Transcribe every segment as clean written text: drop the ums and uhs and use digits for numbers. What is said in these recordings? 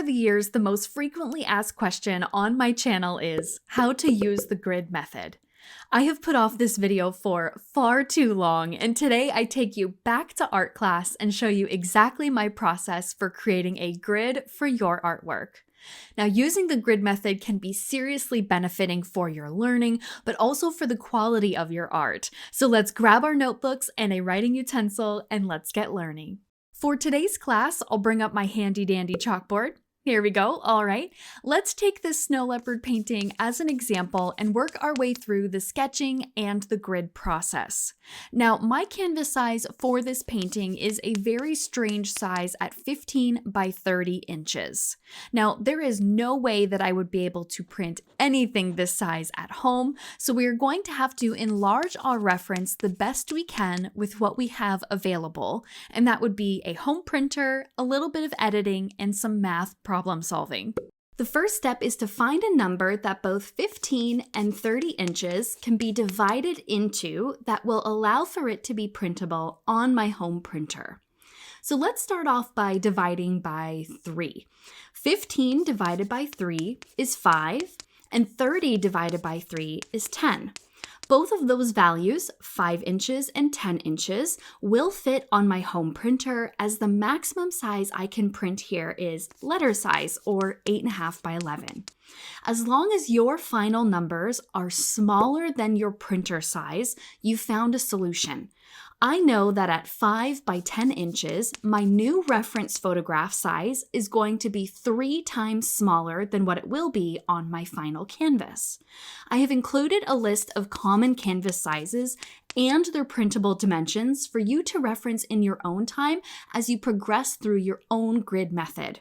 the years, the most frequently asked question on my channel is how to use the grid method. I have put off this video for far too long, and today I take you back to art class and show you exactly my process for creating a grid for your artwork. Now, using the grid method can be seriously benefiting for your learning, but also for the quality of your art. So let's grab our notebooks and a writing utensil and let's get learning. For today's class, I'll bring up my handy dandy chalkboard. Here we go. All right, let's take this snow leopard painting as an example and work our way through the sketching and the grid process. Now, my canvas size for this painting is a very strange size at 15 by 30 inches. Now, there is no way that I would be able to print anything this size at home, so we are going to have to enlarge our reference the best we can with what we have available, and that would be a home printer, a little bit of editing, and some math problem solving. The first step is to find a number that both 15 and 30 inches can be divided into that will allow for it to be printable on my home printer. So let's start off by dividing by 3. 15 divided by 3 is 5, and 30 divided by 3 is 10. Both of those values, 5 inches and 10 inches, will fit on my home printer, as the maximum size I can print here is letter size, or 8.5 by 11. As long as your final numbers are smaller than your printer size, you've found a solution. I know that at 5 by 10 inches, my new reference photograph size is going to be 3 times smaller than what it will be on my final canvas. I have included a list of common canvas sizes and their printable dimensions for you to reference in your own time as you progress through your own grid method.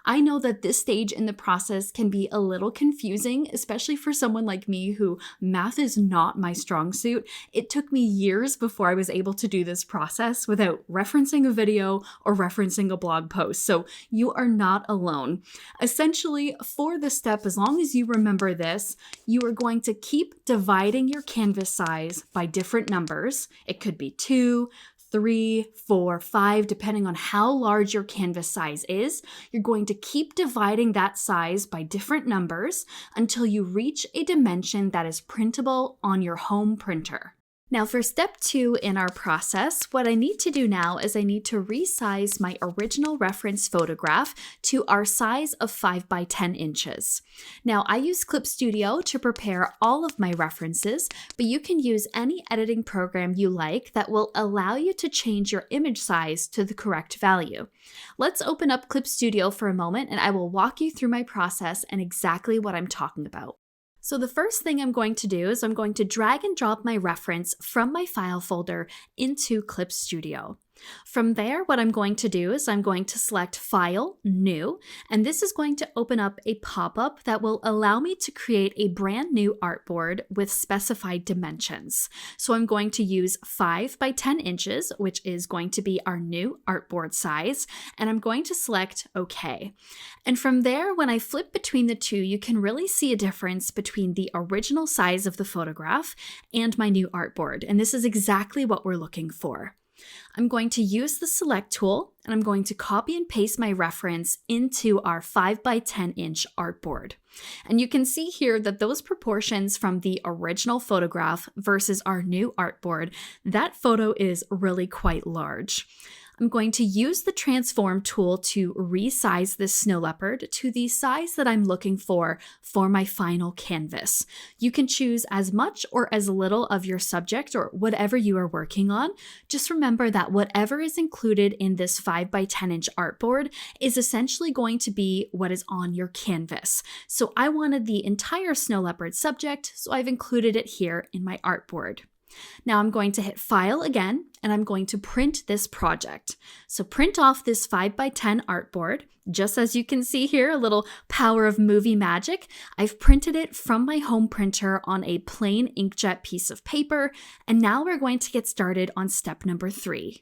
I know that this stage in the process can be a little confusing, especially for someone like me who math is not my strong suit. It took me years before I was able to do this process without referencing a video or referencing a blog post, so you are not alone. Essentially, for this step, as long as you remember this, you are going to keep dividing your canvas size by different numbers. It could be 2, 3, 4, 5, depending on how large your canvas size is. You're going to keep dividing that size by different numbers until you reach a dimension that is printable on your home printer. Now for step 2 in our process, what I need to do now is I need to resize my original reference photograph to our size of 5 by 10 inches. Now I use Clip Studio to prepare all of my references, but you can use any editing program you like that will allow you to change your image size to the correct value. Let's open up Clip Studio for a moment and I will walk you through my process and exactly what I'm talking about. So the first thing I'm going to do is I'm going to drag and drop my reference from my file folder into Clip Studio. From there, what I'm going to do is I'm going to select File, New, and this is going to open up a pop-up that will allow me to create a brand new artboard with specified dimensions. So I'm going to use 5 by 10 inches, which is going to be our new artboard size, and I'm going to select OK. And from there, when I flip between the two, you can really see a difference between the original size of the photograph and my new artboard, and this is exactly what we're looking for. I'm going to use the select tool and I'm going to copy and paste my reference into our 5 by 10 inch artboard. And you can see here that those proportions from the original photograph versus our new artboard, that photo is really quite large. I'm going to use the transform tool to resize this snow leopard to the size that I'm looking for my final canvas. You can choose as much or as little of your subject or whatever you are working on. Just remember that whatever is included in this 5 by 10 inch artboard is essentially going to be what is on your canvas. So I wanted the entire snow leopard subject, so I've included it here in my artboard. Now I'm going to hit File again, and I'm going to print this project. So print off this 5 by 10 artboard. Just as you can see here, a little power of movie magic. I've printed it from my home printer on a plain inkjet piece of paper, and now we're going to get started on step number 3.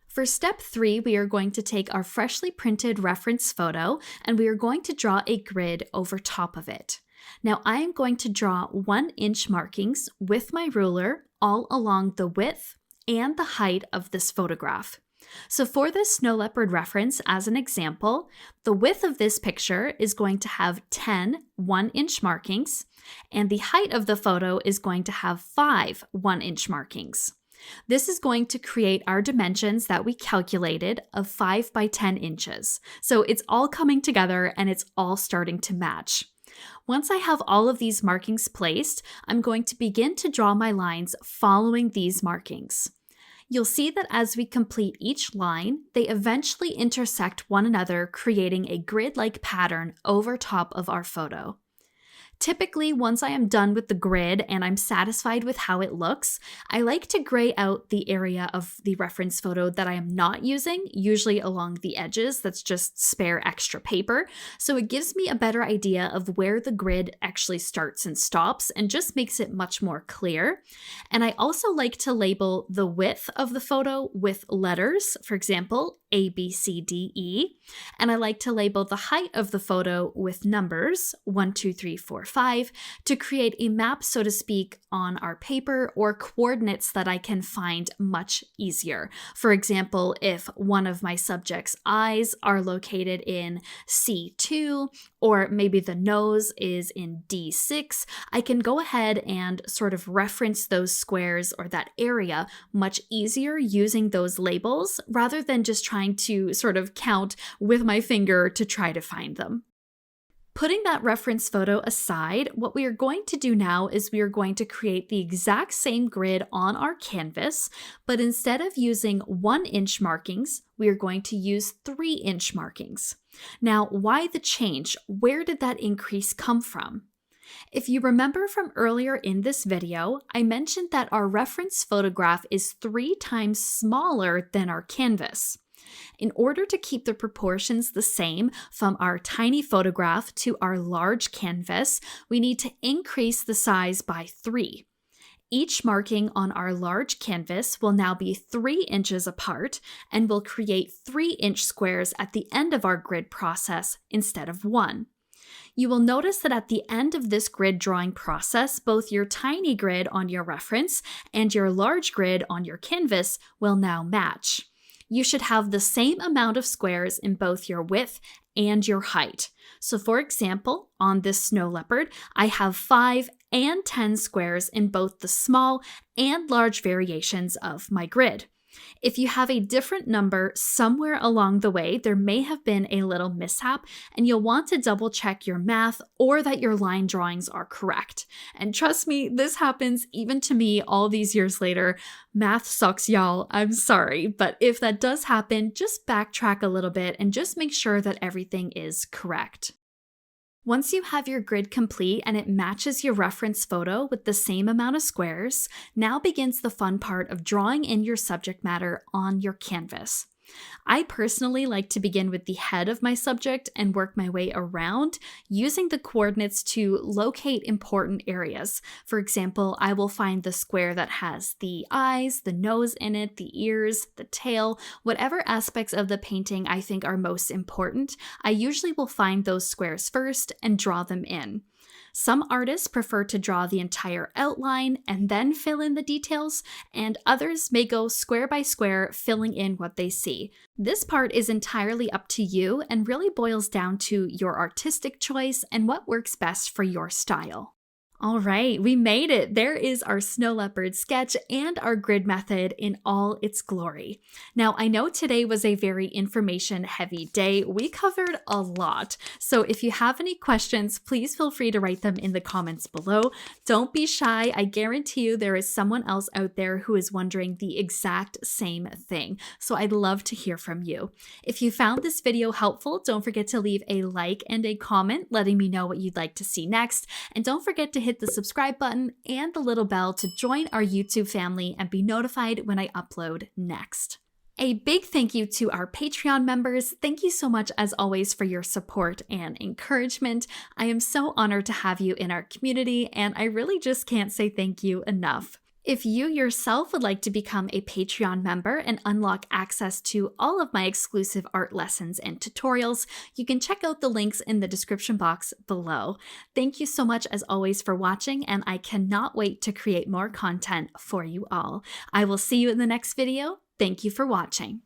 For step 3, we are going to take our freshly printed reference photo, and we are going to draw a grid over top of it. Now I am going to draw 1-inch markings with my ruler all along the width and the height of this photograph. So for this snow leopard reference, as an example, the width of this picture is going to have 10 1-inch markings, and the height of the photo is going to have 5 1-inch markings. This is going to create our dimensions that we calculated of 5 by 10 inches. So it's all coming together and it's all starting to match. Once I have all of these markings placed, I'm going to begin to draw my lines following these markings. You'll see that as we complete each line, they eventually intersect one another, creating a grid-like pattern over top of our photo. Typically, once I am done with the grid and I'm satisfied with how it looks, I like to gray out the area of the reference photo that I am not using, usually along the edges. That's just spare extra paper. So it gives me a better idea of where the grid actually starts and stops and just makes it much more clear. And I also like to label the width of the photo with letters, for example, A, B, C, D, E. And I like to label the height of the photo with numbers, 1, 2, 3, 4, 5, to create a map, so to speak, on our paper, or coordinates that I can find much easier. For example, if one of my subject's eyes are located in C2, or maybe the nose is in D6, I can go ahead and sort of reference those squares or that area much easier using those labels rather than just trying to sort of count with my finger to try to find them. Putting that reference photo aside, what we are going to do now is we are going to create the exact same grid on our canvas, but instead of using 1-inch markings, we are going to use 3-inch markings. Now, why the change? Where did that increase come from? If you remember from earlier in this video, I mentioned that our reference photograph is 3 times smaller than our canvas. In order to keep the proportions the same from our tiny photograph to our large canvas, we need to increase the size by 3. Each marking on our large canvas will now be 3 inches apart and will create 3-inch squares at the end of our grid process instead of 1. You will notice that at the end of this grid drawing process, both your tiny grid on your reference and your large grid on your canvas will now match. You should have the same amount of squares in both your width and your height. So for example, on this snow leopard, I have 5 and 10 squares in both the small and large variations of my grid. If you have a different number somewhere along the way, there may have been a little mishap, and you'll want to double check your math or that your line drawings are correct. And trust me, this happens even to me all these years later. Math sucks, y'all. I'm sorry, but if that does happen, just backtrack a little bit and just make sure that everything is correct. Once you have your grid complete and it matches your reference photo with the same amount of squares, now begins the fun part of drawing in your subject matter on your canvas. I personally like to begin with the head of my subject and work my way around using the coordinates to locate important areas. For example, I will find the square that has the eyes, the nose in it, the ears, the tail, whatever aspects of the painting I think are most important. I usually will find those squares first and draw them in. Some artists prefer to draw the entire outline and then fill in the details, and others may go square by square, filling in what they see. This part is entirely up to you and really boils down to your artistic choice and what works best for your style. All right, we made it. There is our snow leopard sketch and our grid method in all its glory. Now, I know today was a very information-heavy day. We covered a lot. So if you have any questions, please feel free to write them in the comments below. Don't be shy. I guarantee you there is someone else out there who is wondering the exact same thing. So I'd love to hear from you. If you found this video helpful, don't forget to leave a like and a comment letting me know what you'd like to see next. And don't forget to hit the subscribe button and the little bell to join our YouTube family and be notified when I upload next. A big thank you to our Patreon members. Thank you so much as always for your support and encouragement. I am so honored to have you in our community, and I really just can't say thank you enough. If you yourself would like to become a Patreon member and unlock access to all of my exclusive art lessons and tutorials, you can check out the links in the description box below. Thank you so much as always for watching, and I cannot wait to create more content for you all. I will see you in the next video. Thank you for watching.